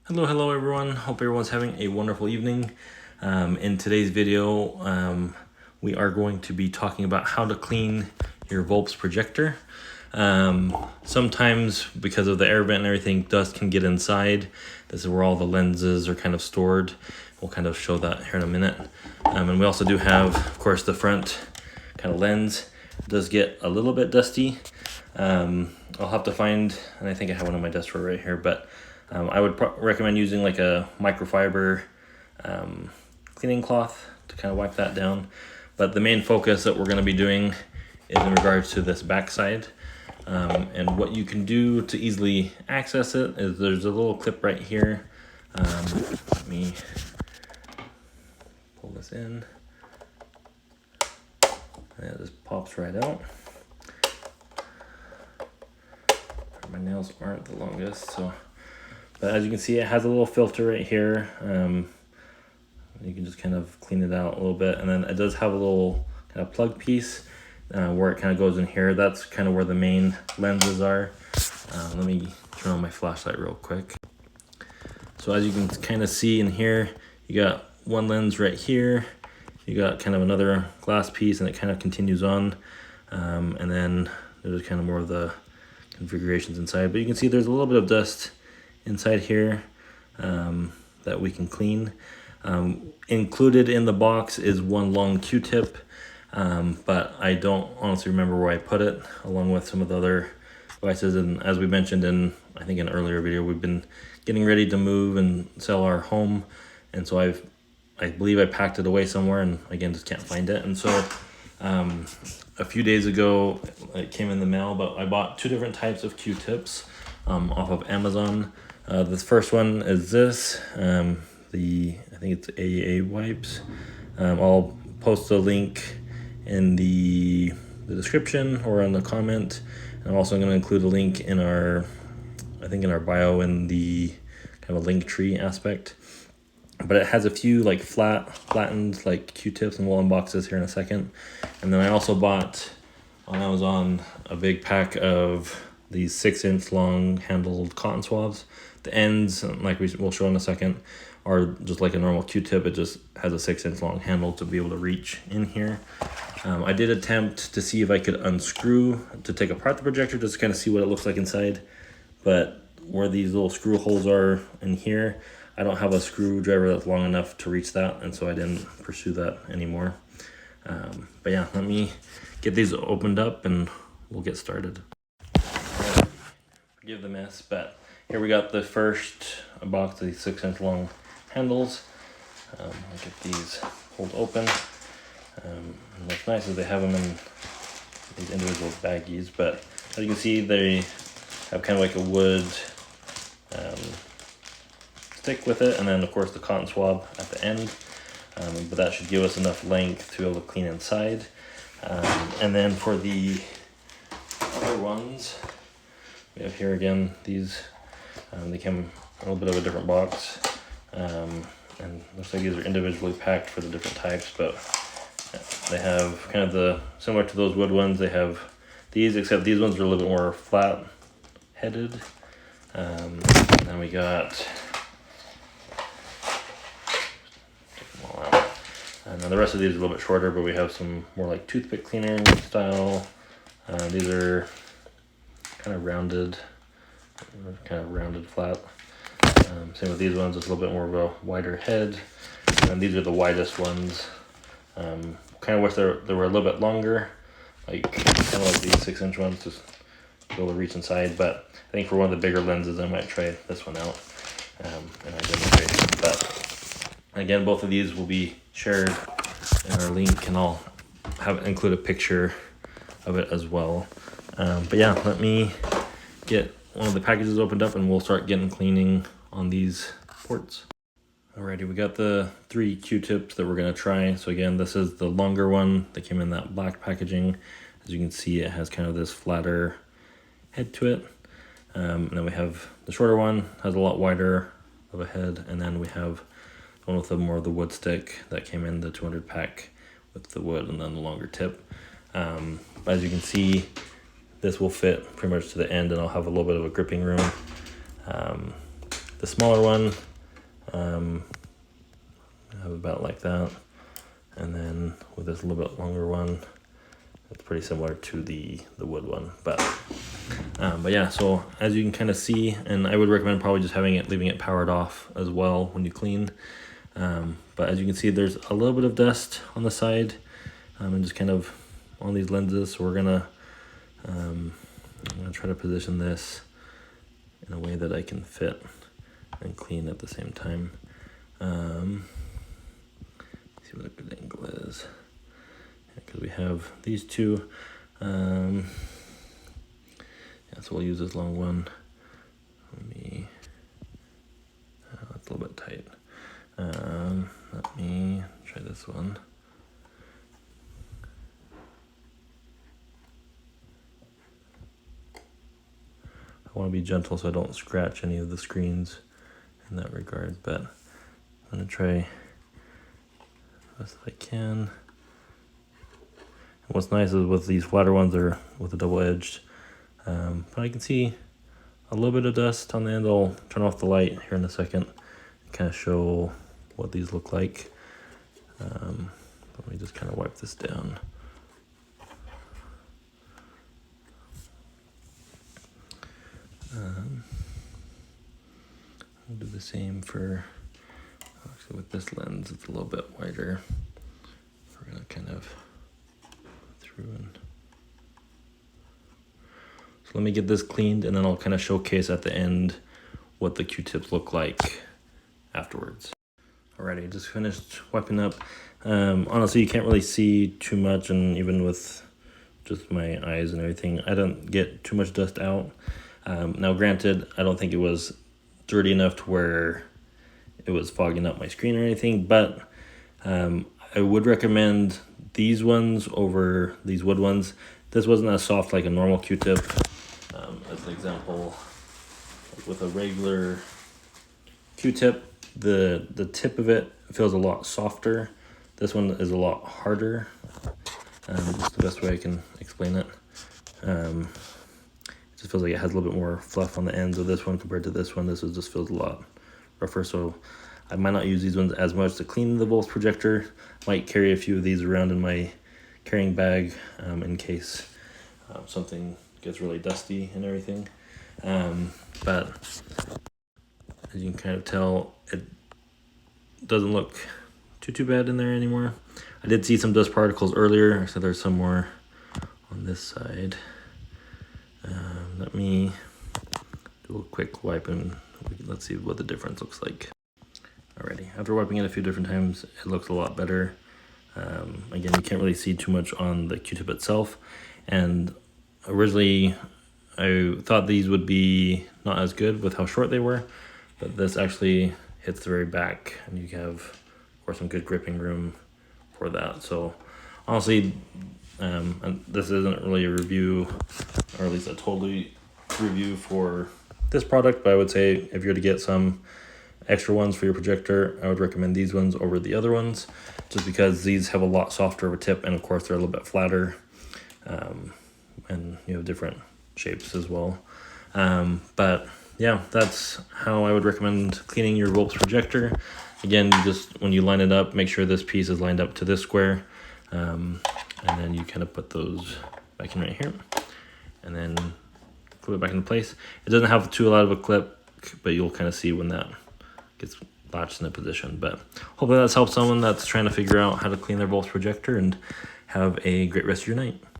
Hello everyone. Hope everyone's having a wonderful evening. In today's video, we are going to be talking about how to clean your VOPLLS projector. Sometimes because of the air vent and everything, dust can get inside. This is where all the lenses are kind of stored. We'll kind of show that here in a minute. And we also do have, of course, the front kind of lens. It does get a little bit dusty. I'll have to find, and I think I have one on my desk drawer right here, but I would recommend using like a microfiber cleaning cloth to kind of wipe that down. But the main focus that we're going to be doing is in regards to this backside. And what you can do to easily access it is there's a little clip right here. Let me pull this in. And it just pops right out. My nails aren't the longest, so. But as you can see, it has a little filter right here. You can just kind of clean it out a little bit. And then it does have a little kind of plug piece where it kind of goes in here. That's kind of where the main lenses are. Let me turn on my flashlight real quick. So as you can kind of see in here, you got one lens right here. You got kind of another glass piece and it kind of continues on. And then there's kind of more of the configurations inside. But you can see there's a little bit of dust inside here that we can clean. Included in the box is one long Q-tip, but I don't honestly remember where I put it, along with some of the other devices. And as we mentioned in, I think, an earlier video, we've been getting ready to move and sell our home, and so I believe I packed it away somewhere, and again, just can't find it. And so a few days ago, it came in the mail, but I bought two different types of Q-tips off of Amazon. This first one is this, I think it's AA wipes. I'll post a link in the description or in the comment. And I'm also going to include a link in our bio in the kind of link tree aspect. But it has a few like flattened like Q-tips, and we'll unbox this here in a second. And then I also bought on Amazon a big pack of these 6-inch long handled cotton swabs. The ends, like we'll show in a second, are just like a normal Q-tip. It just has a 6-inch long handle to be able to reach in here. I did attempt to see if I could unscrew to take apart the projector just to kind of see what it looks like inside. But where these little screw holes are in here, I don't have a screwdriver that's long enough to reach that, and so I didn't pursue that anymore. But yeah, let me get these opened up and we'll get started. Forgive the mess, but here we got the first box of these 6-inch long handles. I'll get these pulled open. And what's nice is they have them in these individual baggies, but as you can see, they have kind of like a wood stick with it, and then of course the cotton swab at the end. But that should give us enough length to be able to clean inside. And then for the other ones, we have here again these. They came a little bit of a different box, and looks like these are individually packed for the different types, but they have kind of the similar to those wood ones. They have these, except these ones are a little bit more flat headed. And then we got, and then the rest of these are a little bit shorter, but we have some more like toothpick cleaner style. These are kind of rounded flat. Same with these ones, it's a little bit more of a wider head. And these are the widest ones. Kind of wish they were a little bit longer, like kind of like these 6-inch ones, just be able to reach inside. But I think for one of the bigger lenses, I might try this one out and I demonstrate. But again, both of these will be shared in our link, and I'll include a picture of it as well. But yeah, let me get one of the packages opened up and we'll start getting cleaning on these ports. Alrighty, we got the 3 Q-tips that we're gonna try. So again, this is the longer one that came in that black packaging. As you can see, it has kind of this flatter head to it. And then we have the shorter one, has a lot wider of a head. And then we have one with more of the wood stick that came in the 200 pack with the wood and then the longer tip. As you can see, this will fit pretty much to the end, and I'll have a little bit of a gripping room. The smaller one, I have about like that. And then with this little bit longer one, it's pretty similar to the wood one. But yeah, so as you can kind of see, and I would recommend probably just leaving it powered off as well when you clean. But as you can see, there's a little bit of dust on the side, and just kind of on these lenses. So I'm gonna try to position this in a way that I can fit and clean at the same time. See what a good angle is, because we have these two. Yeah, so we'll use this long one. That's a little bit tight. Let me try this one. I want to be gentle so I don't scratch any of the screens in that regard, but I'm going to try the best I can. And what's nice is with these flatter ones, they're with a double-edged, but I can see a little bit of dust on the end. I'll turn off the light here in a second and kind of show what these look like. Let me just kind of wipe this down. I'll do the same for, actually with this lens, it's a little bit wider. We're gonna kind of through and, so let me get this cleaned and then I'll kind of showcase at the end what the Q-tips look like afterwards. Alrighty, just finished wiping up. Honestly, you can't really see too much, and even with just my eyes and everything, I don't get too much dust out. Now granted, I don't think it was dirty enough to where it was fogging up my screen or anything, but I would recommend these ones over these wood ones. This wasn't as soft like a normal Q-tip. As an example, with a regular Q-tip, the tip of it feels a lot softer. This one is a lot harder. That's the best way I can explain it. It just feels like it has a little bit more fluff on the ends of this one compared to this one. This just feels a lot rougher, so I might not use these ones as much to clean the VOPLLS projector. Might carry a few of these around in my carrying bag in case something gets really dusty and everything. But as you can kind of tell, it doesn't look too bad in there anymore. I did see some dust particles earlier, so there's some more on this side. Let me do a quick wipe and let's see what the difference looks like. Alrighty, after wiping it a few different times, it looks a lot better. Again, you can't really see too much on the Q-tip itself, and originally I thought these would be not as good with how short they were, but this actually hits the very back, and you have, of course, some good gripping room for that. So honestly, and this isn't really a review, or at least a totally review for this product, but I would say if you're to get some extra ones for your projector, I would recommend these ones over the other ones, just because these have a lot softer of a tip, and of course they're a little bit flatter, and you have different shapes as well. But yeah, that's how I would recommend cleaning your VOPLLS projector. Again, you just, when you line it up, make sure this piece is lined up to this square, and then you kind of put those back in right here, and then clip it back into place. It doesn't have too lot of a clip, but you'll kind of see when that gets latched in a position. But hopefully that's helped someone that's trying to figure out how to clean their VOPLLS projector, and have a great rest of your night.